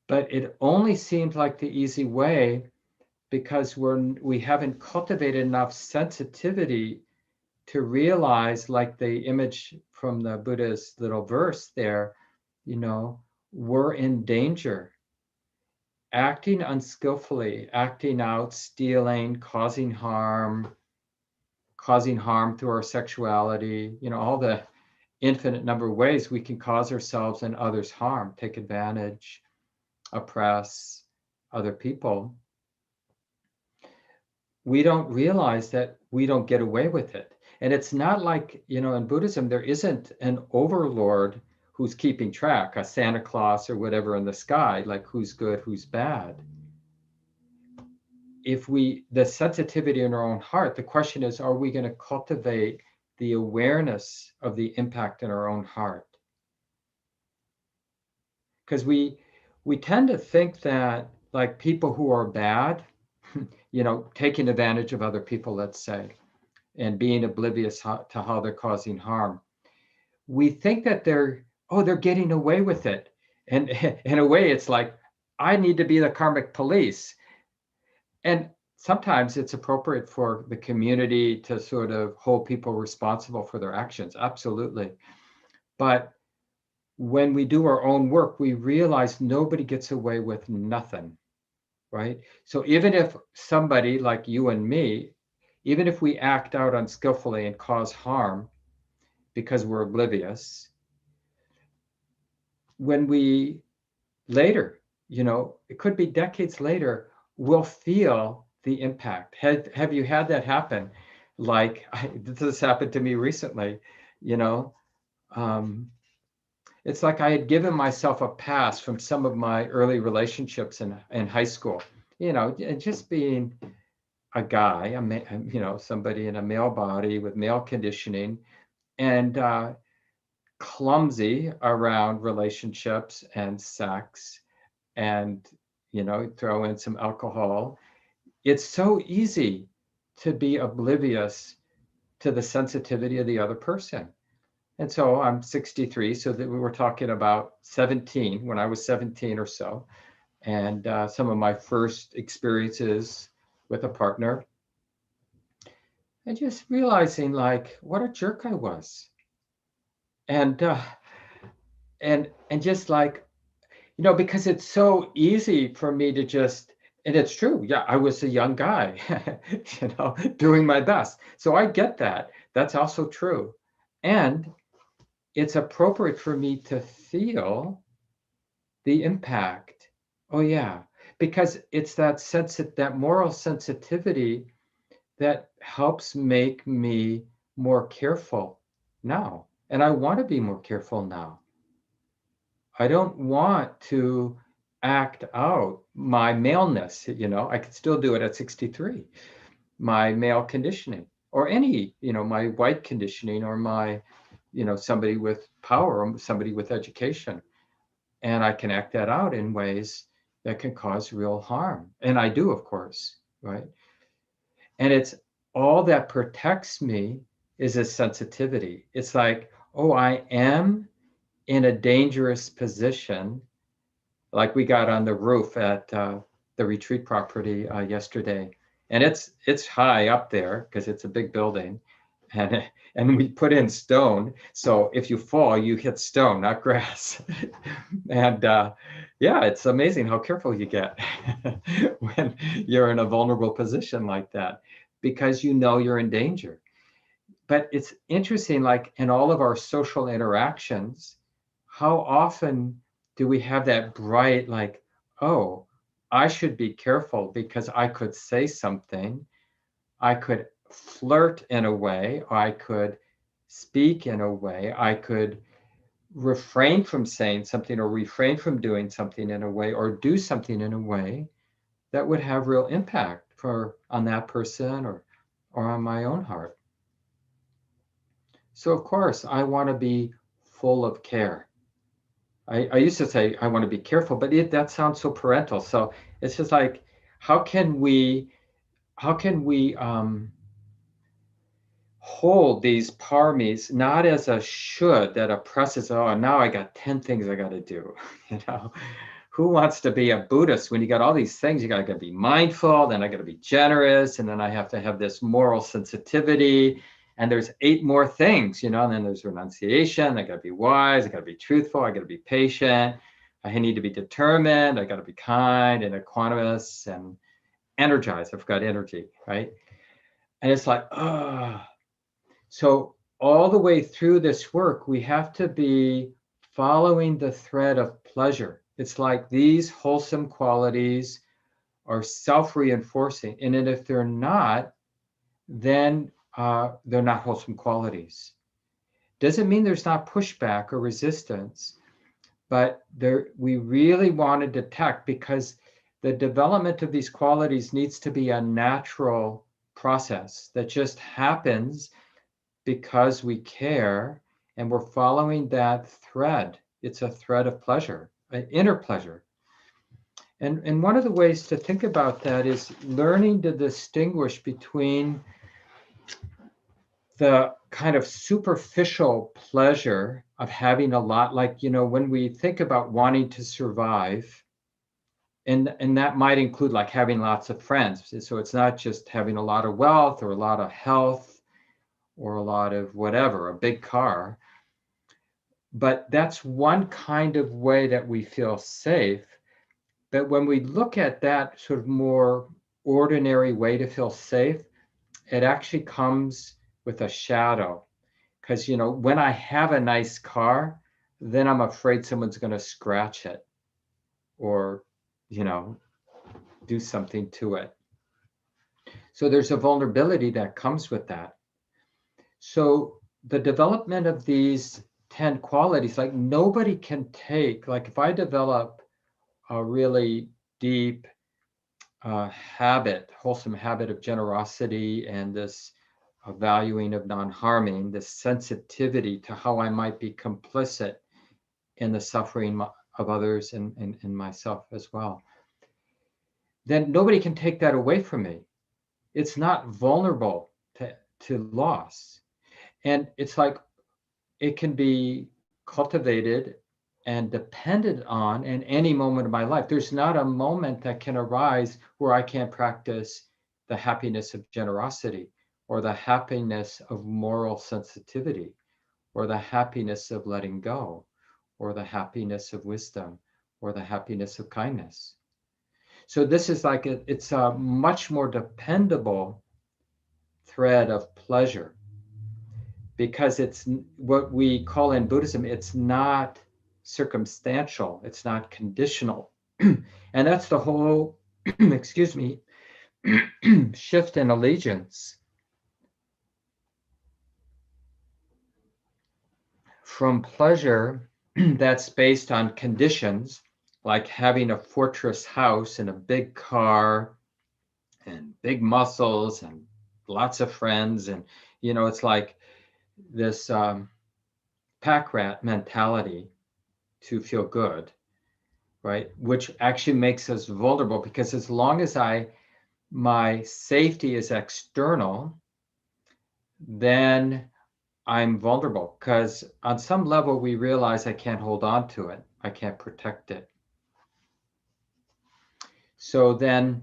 But it only seemed like the easy way because we haven't cultivated enough sensitivity to realize, like the image from the Buddha's little verse there, we're in danger. Acting unskillfully, acting out, stealing, causing harm through our sexuality, all the infinite number of ways we can cause ourselves and others harm, take advantage, oppress other people. We don't realize that we don't get away with it. And it's not like, in Buddhism, there isn't an overlord who's keeping track, a Santa Claus or whatever in the sky, like who's good, who's bad. The sensitivity in our own heart, the question is, are we going to cultivate the awareness of the impact in our own heart? Because we tend to think that, like, people who are bad, taking advantage of other people, let's say, and being oblivious to how they're causing harm, we think that they're getting away with it. And in a way, it's like, I need to be the karmic police. And sometimes it's appropriate for the community to sort of hold people responsible for their actions. Absolutely. But when we do our own work, we realize nobody gets away with nothing, right? So even if somebody like you and me, even if we act out unskillfully and cause harm because we're oblivious, when we later, it could be decades later, we'll feel the impact. Have you had that happen? Like, this happened to me recently, um, it's like I had given myself a pass from some of my early relationships in high school, and just being a guy, somebody in a male body with male conditioning, and clumsy around relationships and sex, and throw in some alcohol. It's so easy to be oblivious to the sensitivity of the other person. And so I'm 63, so that we were talking about 17, when I was 17 or so, and some of my first experiences with a partner, and just realizing, like, what a jerk I was. And and just like, because it's so easy for me to just, and it's true, yeah, I was a young guy, doing my best. So I get that. That's also true. And it's appropriate for me to feel the impact. Oh yeah, because it's that moral sensitivity that helps make me more careful now. And I want to be more careful now. I don't want to act out my maleness. I could still do it at 63, my male conditioning, or any, my white conditioning, or my, somebody with power, or somebody with education. And I can act that out in ways that can cause real harm. And I do, of course, right? And it's all that protects me is a sensitivity. It's like, oh, I am in a dangerous position. Like we got on the roof at the retreat property yesterday, and it's high up there because it's a big building, and and we put in stone, so if you fall, you hit stone, not grass. And yeah, it's amazing how careful you get when you're in a vulnerable position like that, because you're in danger. But it's interesting, like in all of our social interactions, how often do we have that bright, like, oh, I should be careful because I could say something, I could flirt in a way, I could speak in a way, I could refrain from saying something or refrain from doing something in a way or do something in a way that would have real impact on that person or on my own heart. So of course I want to be full of care. I used to say I want to be careful, but that sounds so parental. So it's just like, how can we hold these paramis not as a should that oppresses, oh, now I got 10 things I got to do. Who wants to be a Buddhist when you got all these things? You got to be mindful, then I got to be generous, and then I have to have this moral sensitivity. And there's 8 more things, and then there's renunciation. I got to be wise. I got to be truthful. I got to be patient. I need to be determined. I got to be kind and equanimous and energized. I've got energy, right? And it's like, oh. So all the way through this work, we have to be following the thread of pleasure. It's like these wholesome qualities are self-reinforcing. And then if they're not, then they're not wholesome qualities. Doesn't mean there's not pushback or resistance, but we really want to detect, because the development of these qualities needs to be a natural process that just happens because we care and we're following that thread. It's a thread of pleasure, an inner pleasure. And one of the ways to think about that is learning to distinguish between the kind of superficial pleasure of having a lot, like, when we think about wanting to survive, and that might include like having lots of friends. So it's not just having a lot of wealth or a lot of health or a lot of whatever, a big car. But that's one kind of way that we feel safe. But when we look at that sort of more ordinary way to feel safe, it actually comes with a shadow. Because, when I have a nice car, then I'm afraid someone's going to scratch it or, do something to it. So there's a vulnerability that comes with that. So the development of these 10 qualities, like nobody can take, like if I develop a really deep wholesome habit of generosity and this valuing of non-harming, this sensitivity to how I might be complicit in the suffering of others and myself as well, then nobody can take that away from me. It's not vulnerable to loss. And it's like it can be cultivated and depended on in any moment of my life. There's not a moment that can arise where I can't practice the happiness of generosity or the happiness of moral sensitivity or the happiness of letting go or the happiness of wisdom or the happiness of kindness. So this is like it's a much more dependable thread of pleasure, because it's what we call in Buddhism, it's not circumstantial, it's not conditional. And that's the whole, excuse me, shift in allegiance. from pleasure that's based on conditions, like having a fortress house and a big car and big muscles and lots of friends. And, it's like this pack rat mentality to feel good, right? Which actually makes us vulnerable, because as long as my safety is external, then I'm vulnerable, because on some level we realize I can't hold on to it. I can't protect it. So then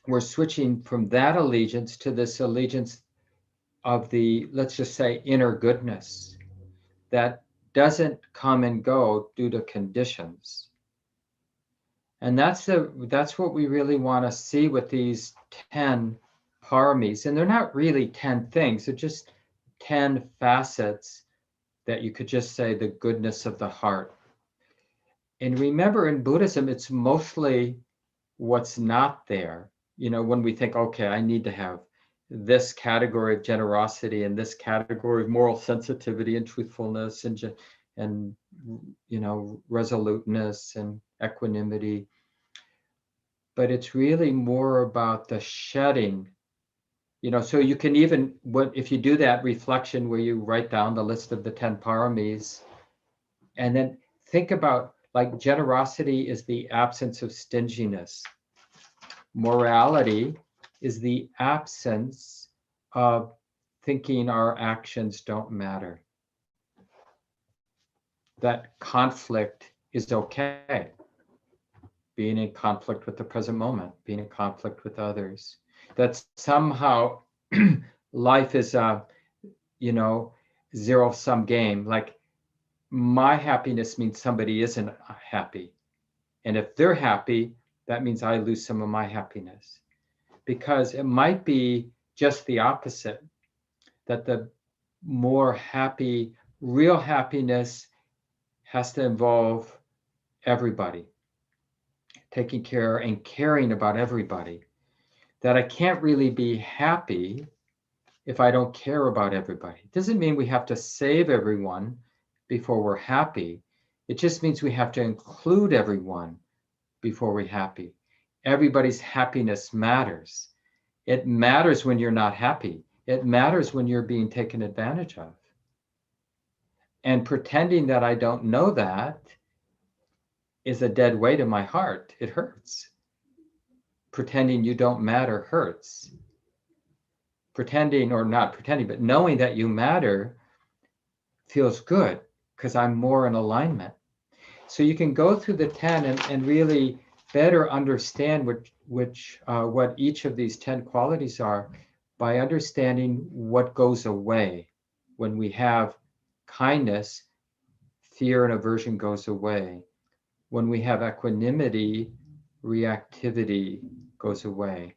we're switching from that allegiance to this allegiance of the, let's just say, inner goodness that doesn't come and go due to conditions. And that's what we really want to see with these 10 paramis. And they're not really 10 things, they're just 10 facets that you could just say the goodness of the heart. And remember, in Buddhism, it's mostly what's not there. When we think, okay, I need to have this category of generosity and this category of moral sensitivity and truthfulness and resoluteness and equanimity. But it's really more about the shedding. So you can even, if you do that reflection where you write down the list of the 10 paramis, and then think about, like, generosity is the absence of stinginess. Morality is the absence of thinking our actions don't matter. That conflict is okay. Being in conflict with the present moment, being in conflict with others. That somehow life is a, zero-sum game. Like, my happiness means somebody isn't happy. And if they're happy, that means I lose some of my happiness. Because it might be just the opposite, that the more happy, real happiness has to involve everybody, taking care and caring about everybody. That I can't really be happy if I don't care about everybody. It doesn't mean we have to save everyone before we're happy. It just means we have to include everyone before we're happy. Everybody's happiness matters. It matters when you're not happy. It matters when you're being taken advantage of. And pretending that I don't know that is a dead weight in my heart. It hurts. Pretending you don't matter hurts. Pretending, or not pretending, but knowing that you matter feels good, because I'm more in alignment. So you can go through the 10 and really better understand what each of these 10 qualities are by understanding what goes away. When we have kindness, fear and aversion goes away. When we have equanimity, reactivity goes away.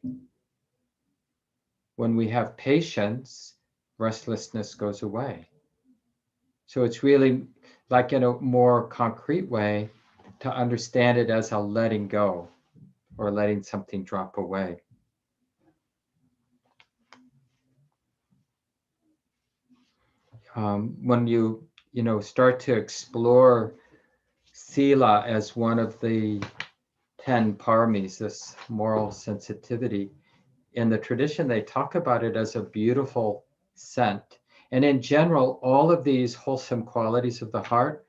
When we have patience, restlessness goes away. So it's really, like, in a more concrete way, to understand it as a letting go, or letting something drop away. When you start to explore sila as one of the 10 paramis, this moral sensitivity, in the tradition they talk about it as a beautiful scent. And in general, all of these wholesome qualities of the heart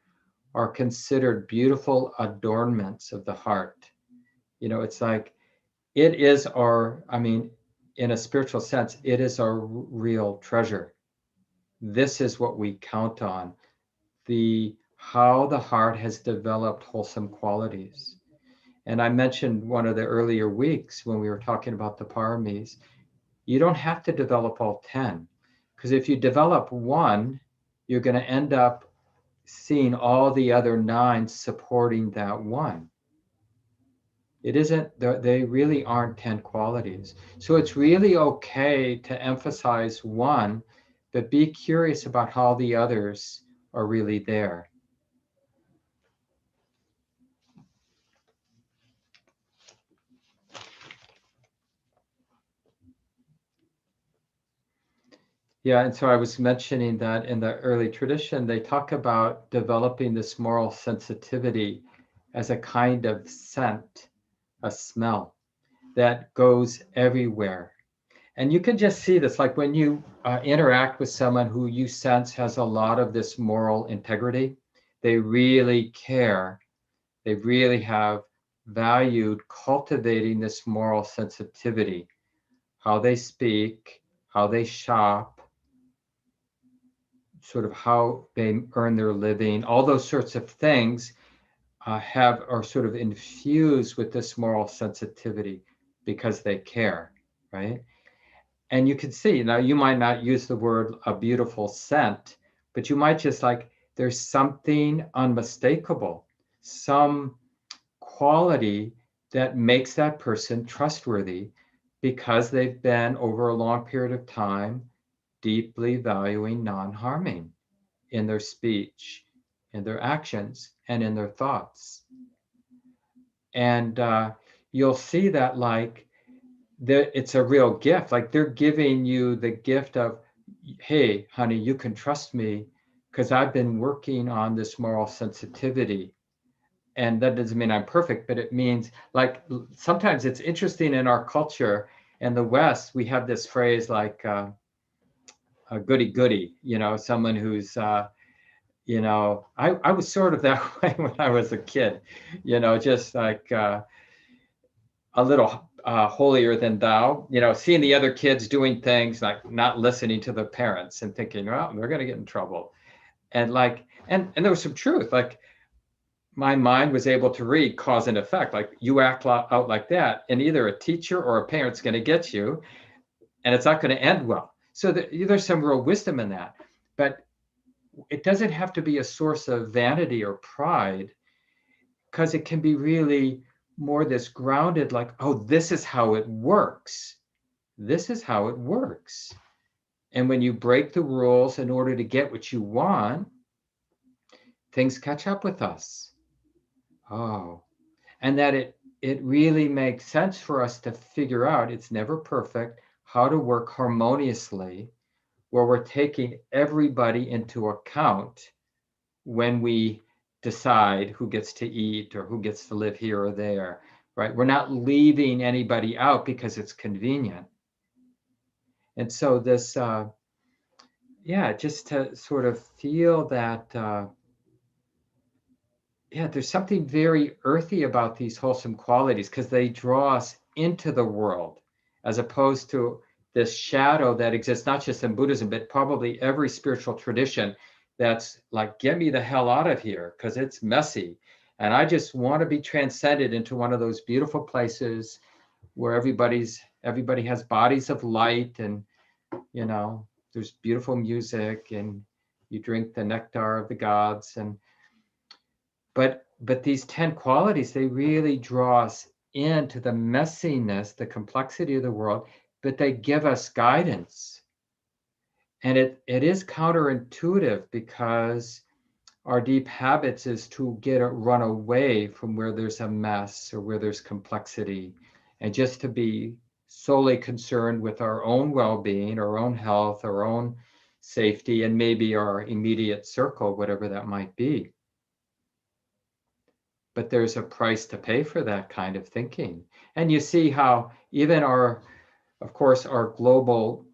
are considered beautiful adornments of the heart. It's like, it is in a spiritual sense, it is our real treasure. This is what we count on, how the heart has developed wholesome qualities. And I mentioned one of the earlier weeks when we were talking about the paramis, you don't have to develop all 10, because if you develop one, you're going to end up seeing all the other 9 supporting that one. It isn't, they really aren't 10 qualities. So it's really okay to emphasize one, but be curious about how the others are really there. Yeah, and so I was mentioning that in the early tradition, they talk about developing this moral sensitivity as a kind of scent, a smell that goes everywhere. And you can just see this, like when you interact with someone who you sense has a lot of this moral integrity, they really care. They really have valued cultivating this moral sensitivity, how they speak, how they shop, sort of how they earn their living, all those sorts of things are sort of infused with this moral sensitivity because they care, right? And you can see now you might not use the word a beautiful scent, but you might just like there's something unmistakable, some quality that makes that person trustworthy because they've been over a long period of time deeply valuing non-harming in their speech, in their actions, and in their thoughts. And you'll see that like it's a real gift. Like they're giving you the gift of, hey, honey, you can trust me because I've been working on this moral sensitivity. And that doesn't mean I'm perfect, but it means like sometimes it's interesting in our culture in the West, we have this phrase like a goody goody, someone who's I was sort of that way when I was a kid, just like a little holier than thou, seeing the other kids doing things like not listening to the parents and thinking, well, they're going to get in trouble. And like, and there was some truth. Like my mind was able to read cause and effect. Like you act out like that, and either a teacher or a parent's going to get you, and it's not going to end well. So there's some real wisdom in that. But it doesn't have to be a source of vanity or pride because it can be really more this grounded, like, oh, this is how it works. This is how it works. And when you break the rules in order to get what you want, things catch up with us. Oh, and that it really makes sense for us to figure out, it's never perfect, how to work harmoniously where we're taking everybody into account when we decide who gets to eat or who gets to live here or there, right? We're not leaving anybody out because it's convenient. And so this, just to sort of feel that, there's something very earthy about these wholesome qualities because they draw us into the world as opposed to this shadow that exists not just in Buddhism, but probably every spiritual tradition that's like, get me the hell out of here because it's messy. And I just want to be transcended into one of those beautiful places where everybody has bodies of light and, there's beautiful music and you drink the nectar of the gods. And but these 10 qualities, they really draw us into the messiness, the complexity of the world, but they give us guidance. And it is counterintuitive because our deep habits is to run away from where there's a mess or where there's complexity and just to be solely concerned with our own well-being, our own health, our own safety, and maybe our immediate circle, whatever that might be. But there's a price to pay for that kind of thinking. And you see how even of course, our global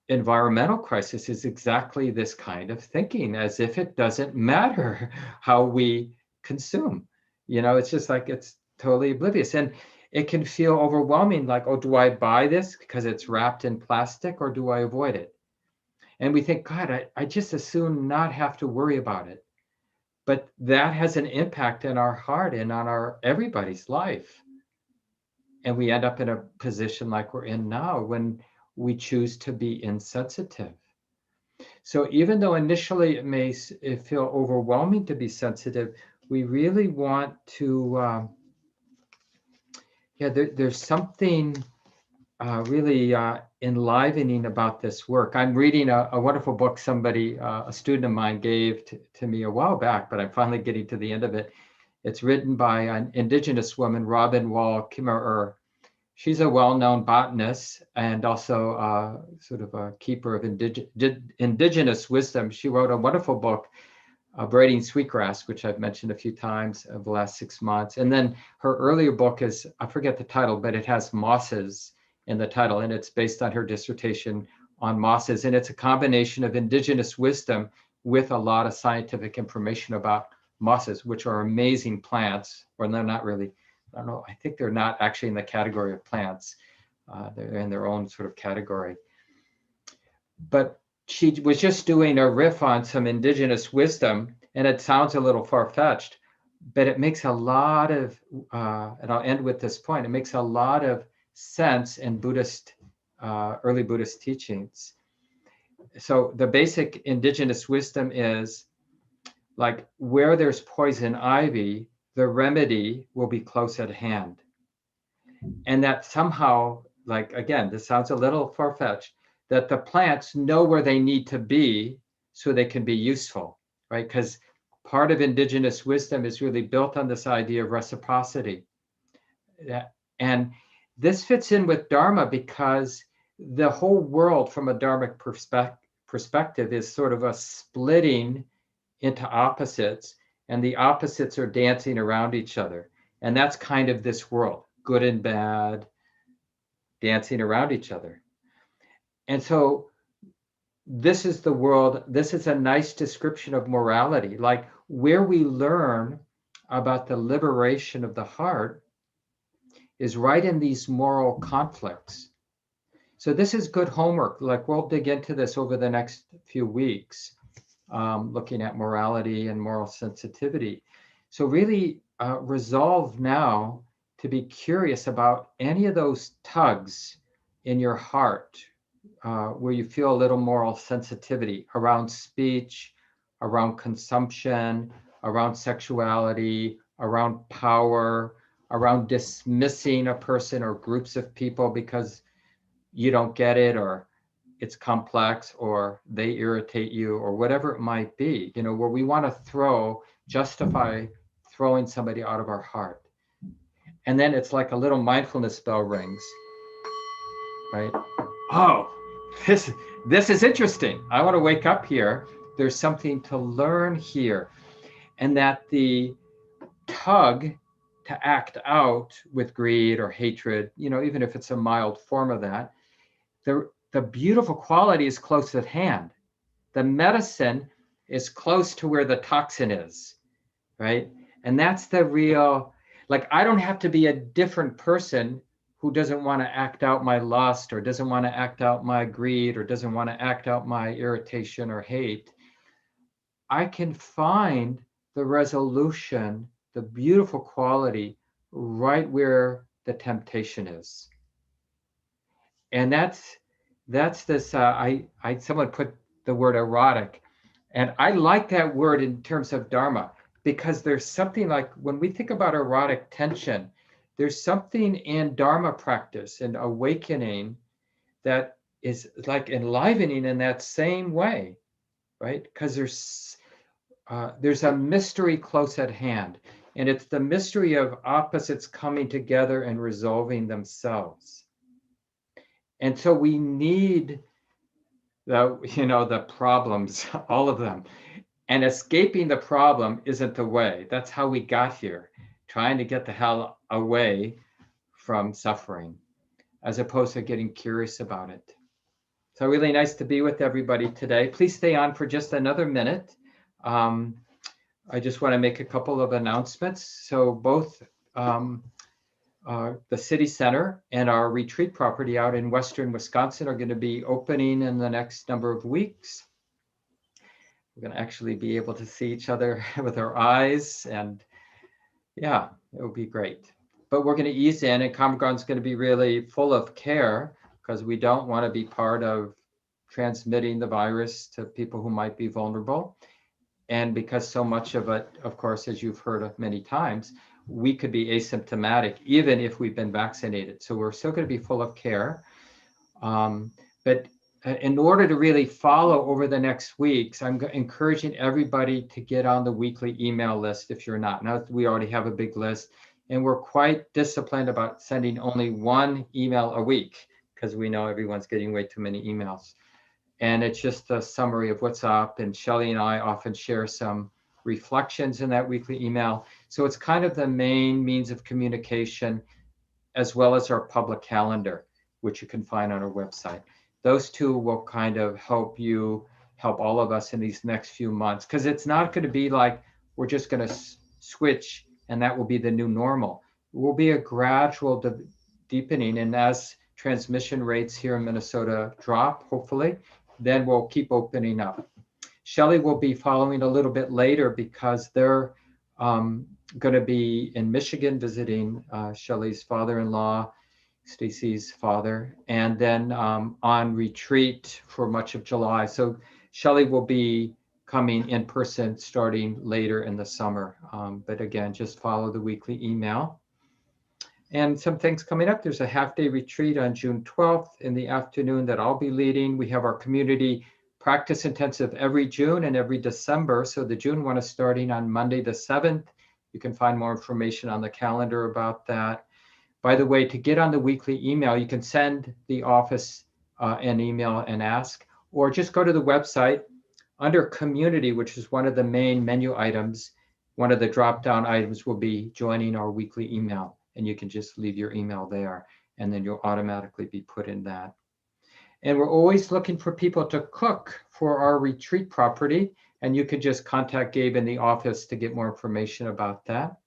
environmental crisis is exactly this kind of thinking, as if it doesn't matter how we consume. It's just like it's totally oblivious. And it can feel overwhelming, like, oh, do I buy this because it's wrapped in plastic or do I avoid it? And we think, God, I just as soon not have to worry about it. But that has an impact in our heart and on everybody's life. And we end up in a position like we're in now when we choose to be insensitive. So even though initially it feel overwhelming to be sensitive, we really want to, there's something really enlivening about this work. I'm reading a wonderful book a student of mine gave to me a while back, but I'm finally getting to the end of it. It's written by an indigenous woman, Robin Wall Kimmerer. She's a well-known botanist and also sort of a keeper of indigenous wisdom. She wrote a wonderful book, Braiding Sweetgrass, which I've mentioned a few times over the last 6 months. And then her earlier book is, I forget the title, but it has mosses in the title, and it's based on her dissertation on mosses. And it's a combination of indigenous wisdom with a lot of scientific information about mosses, which are amazing plants, or they're not really, I don't know, I think they're not actually in the category of plants. They're in their own sort of category. But she was just doing a riff on some indigenous wisdom, and it sounds a little far-fetched, but it makes a lot of, and I'll end with this point, it makes a lot of sense in Buddhist, early Buddhist teachings. So the basic indigenous wisdom is, like, where there's poison ivy, the remedy will be close at hand. And that somehow, like, again, this sounds a little far-fetched, that the plants know where they need to be so they can be useful, right? Because part of indigenous wisdom is really built on this idea of reciprocity. And this fits in with Dharma because the whole world from a Dharmic perspective is sort of a splitting into opposites, and the opposites are dancing around each other. And that's kind of this world, good and bad, dancing around each other. And so this is the world, this is a nice description of morality, like where we learn about the liberation of the heart is right in these moral conflicts. So this is good homework. Like, we'll dig into this over the next few weeks, looking at morality and moral sensitivity. So really resolve now to be curious about any of those tugs in your heart where you feel a little moral sensitivity around speech, around consumption, around sexuality, around power, around dismissing a person or groups of people because you don't get it, or it's complex, or they irritate you, or whatever it might be, you know, where we want to justify throwing somebody out of our heart. And then it's like a little mindfulness bell rings, right? Oh, this is interesting. I want to wake up here. There's something to learn here. And that the tug to act out with greed or hatred, you know, even if it's a mild form of that, the beautiful quality is close at hand. The medicine is close to where the toxin is, right? And that's the real, like, I don't have to be a different person who doesn't want to act out my lust, or doesn't want to act out my greed, or doesn't want to act out my irritation or hate. I can find the resolution, the beautiful quality right where the temptation is. And that's this, someone put the word erotic, and I like that word in terms of Dharma, because there's something like, when we think about erotic tension, there's something in Dharma practice and awakening that is like enlivening in that same way, right? Because there's a mystery close at hand, and it's the mystery of opposites coming together and resolving themselves. And so we need the problems, all of them. And escaping the problem isn't the way. That's how we got here, trying to get the hell away from suffering, as opposed to getting curious about it. So really nice to be with everybody today. Please stay on for just another minute. I just want to make a couple of announcements. So both the city center and our retreat property out in western Wisconsin are going to be opening in the next number of weeks. We're going to actually be able to see each other with our eyes, and yeah, it will be great. But we're going to ease in, and Common Ground is going to be really full of care, because we don't want to be part of transmitting the virus to people who might be vulnerable. And because so much of it, of course, as you've heard of many times, we could be asymptomatic even if we've been vaccinated. So we're still going to be full of care. But in order to really follow over the next weeks, I'm encouraging everybody to get on the weekly email list if you're not. Now we already have a big list. And we're quite disciplined about sending only one email a week because we know everyone's getting way too many emails. And it's just a summary of what's up. And Shelley and I often share some reflections in that weekly email. So it's kind of the main means of communication, as well as our public calendar, which you can find on our website. Those two will kind of help all of us in these next few months, because it's not going to be like we're just going to switch and that will be the new normal. It will be a gradual deepening. And as transmission rates here in Minnesota drop, hopefully, then we'll keep opening up. Shelley will be following a little bit later because they're going to be in Michigan visiting Shelley's father-in-law, Stacy's father, and then on retreat for much of July. So Shelley will be coming in person starting later in the summer. But again, just follow the weekly email. And some things coming up. There's a half-day retreat on June 12th in the afternoon that I'll be leading. We have our community practice intensive every June and every December. So the June one is starting on Monday the 7th. You can find more information on the calendar about that. By the way, to get on the weekly email, you can send the office an email and ask, or just go to the website under community, which is one of the main menu items. One of the drop-down items will be joining our weekly email, and you can just leave your email there, and then you'll automatically be put in that. And we're always looking for people to cook for our retreat property, and you can just contact Gabe in the office to get more information about that.